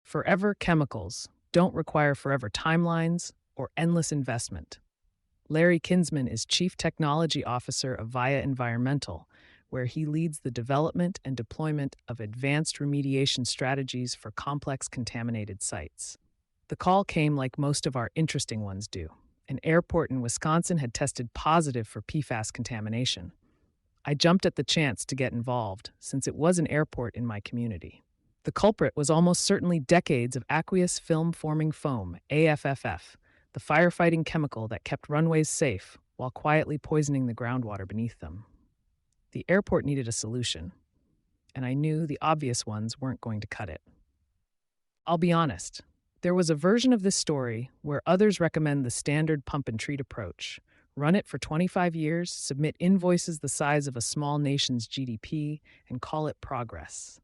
Forever chemicals don't require forever timelines or endless investment. Larry Kinsman is Chief Technology Officer of Via Environmental, where he leads the development and deployment of advanced remediation strategies for complex contaminated sites. The call came like most of our interesting ones do. An airport in Wisconsin had tested positive for PFAS contamination. I jumped at the chance to get involved, since it was an airport in my community. The culprit was almost certainly decades of aqueous film-forming foam, AFFF, the firefighting chemical that kept runways safe while quietly poisoning the groundwater beneath them. The airport needed a solution, and I knew the obvious ones weren't going to cut it. I'll be honest, there was a version of this story where others recommend the standard pump-and-treat approach. Run it for 25 years, submit invoices the size of a small nation's GDP, and call it progress.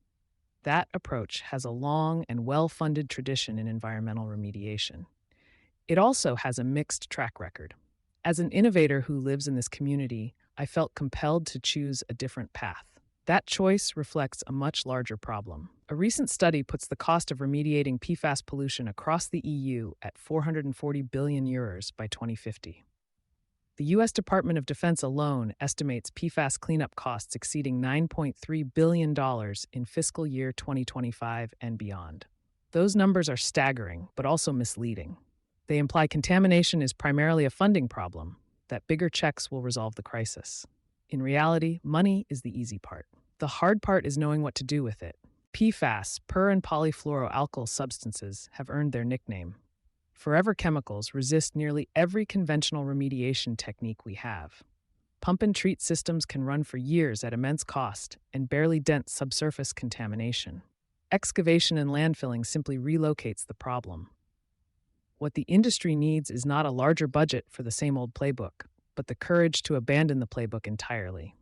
That approach has a long and well-funded tradition in environmental remediation. It also has a mixed track record. As an innovator who lives in this community, I felt compelled to choose a different path. That choice reflects a much larger problem. A recent study puts the cost of remediating PFAS pollution across the EU at 440 billion euros by 2050. The U.S. Department of Defense alone estimates PFAS cleanup costs exceeding $9.3 billion in fiscal year 2025 and beyond. Those numbers are staggering, but also misleading. They imply contamination is primarily a funding problem, that bigger checks will resolve the crisis. In reality, money is the easy part. The hard part is knowing what to do with it. PFAS, per- and polyfluoroalkyl substances, have earned their nickname. Forever chemicals resist nearly every conventional remediation technique we have. Pump-and-treat systems can run for years at immense cost and barely dent subsurface contamination. Excavation and landfilling simply relocates the problem. What the industry needs is not a larger budget for the same old playbook, but the courage to abandon the playbook entirely.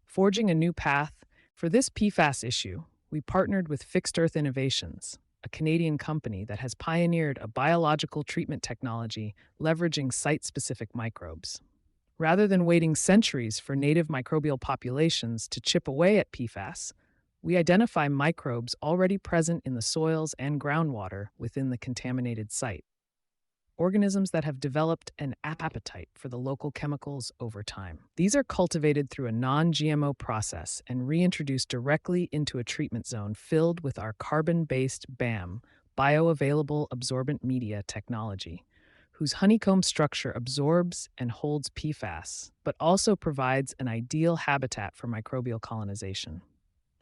Forging a new path, for this PFAS issue, we partnered with Fixed Earth Innovations, a Canadian company that has pioneered a biological treatment technology leveraging site-specific microbes. Rather than waiting centuries for native microbial populations to chip away at PFAS, we identify microbes already present in the soils and groundwater within the contaminated site. Organisms that have developed an appetite for the local chemicals over time. These are cultivated through a non-GMO process and reintroduced directly into a treatment zone filled with our carbon-based BAM, bioavailable absorbent media technology, whose honeycomb structure absorbs and holds PFAS, but also provides an ideal habitat for microbial colonization.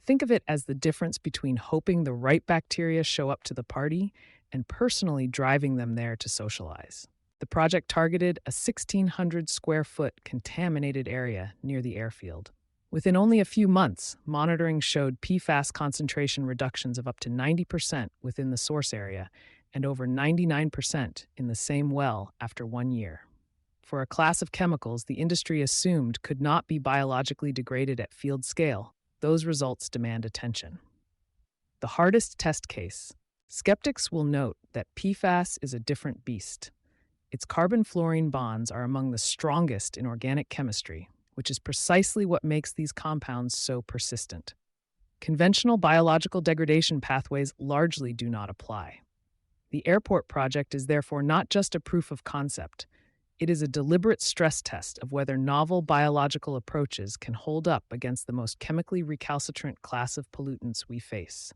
Think of it as the difference between hoping the right bacteria show up to the party and personally driving them there to socialize. The project targeted a 1,600 square foot contaminated area near the airfield. Within only a few months, monitoring showed PFAS concentration reductions of up to 90% within the source area and over 99% in the same well after 1 year. For a class of chemicals the industry assumed could not be biologically degraded at field scale, those results demand attention. The hardest test case. Skeptics will note that PFAS is a different beast. Its carbon-fluorine bonds are among the strongest in organic chemistry, which is precisely what makes these compounds so persistent. Conventional biological degradation pathways largely do not apply. The airport project is therefore not just a proof of concept. It is a deliberate stress test of whether novel biological approaches can hold up against the most chemically recalcitrant class of pollutants we face.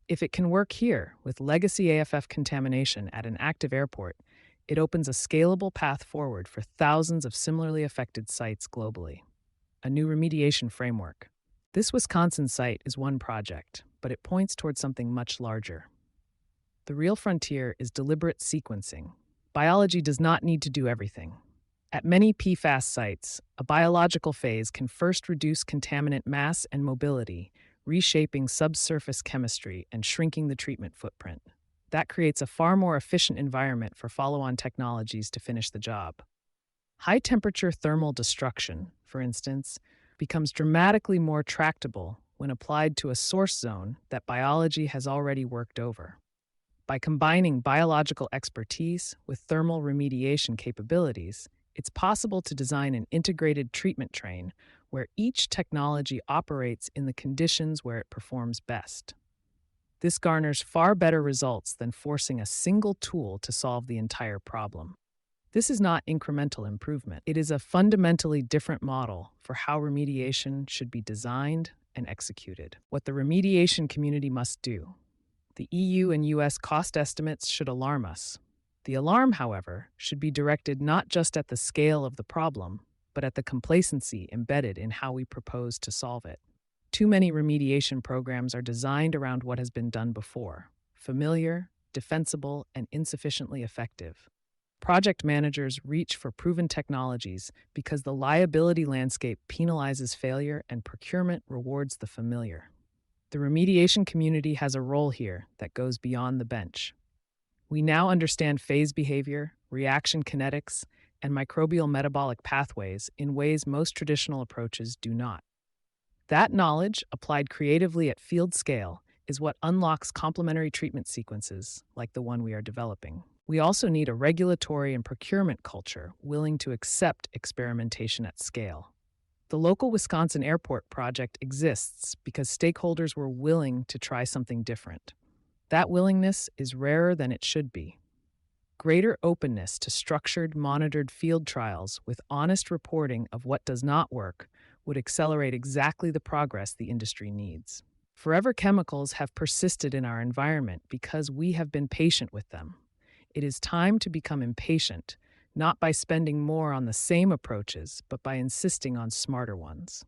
If it can work here, with legacy AFF contamination at an active airport, it opens a scalable path forward for thousands of similarly affected sites globally. A new remediation framework. This Wisconsin site is one project, but it points towards something much larger. The real frontier is deliberate sequencing. Biology does not need to do everything. At many PFAS sites, a biological phase can first reduce contaminant mass and mobility, reshaping subsurface chemistry and shrinking the treatment footprint. That creates a far more efficient environment for follow-on technologies to finish the job. High-temperature thermal destruction, for instance, becomes dramatically more tractable when applied to a source zone that biology has already worked over. By combining biological expertise with thermal remediation capabilities, it's possible to design an integrated treatment train where each technology operates in the conditions where it performs best. This garners far better results than forcing a single tool to solve the entire problem. This is not incremental improvement. It is a fundamentally different model for how remediation should be designed and executed. What the remediation community must do. The EU and US cost estimates should alarm us. The alarm, however, should be directed not just at the scale of the problem, but at the complacency embedded in how we propose to solve it. Too many remediation programs are designed around what has been done before, familiar, defensible, and insufficiently effective. Project managers reach for proven technologies because the liability landscape penalizes failure and procurement rewards the familiar. The remediation community has a role here that goes beyond the bench. We now understand phase behavior, reaction kinetics, and microbial metabolic pathways in ways most traditional approaches do not. That knowledge, applied creatively at field scale, is what unlocks complementary treatment sequences like the one we are developing. We also need a regulatory and procurement culture willing to accept experimentation at scale. The local Wisconsin airport project exists because stakeholders were willing to try something different. That willingness is rarer than it should be. Greater openness to structured, monitored field trials with honest reporting of what does not work would accelerate exactly the progress the industry needs. Forever chemicals have persisted in our environment because we have been patient with them. It is time to become impatient, not by spending more on the same approaches, but by insisting on smarter ones.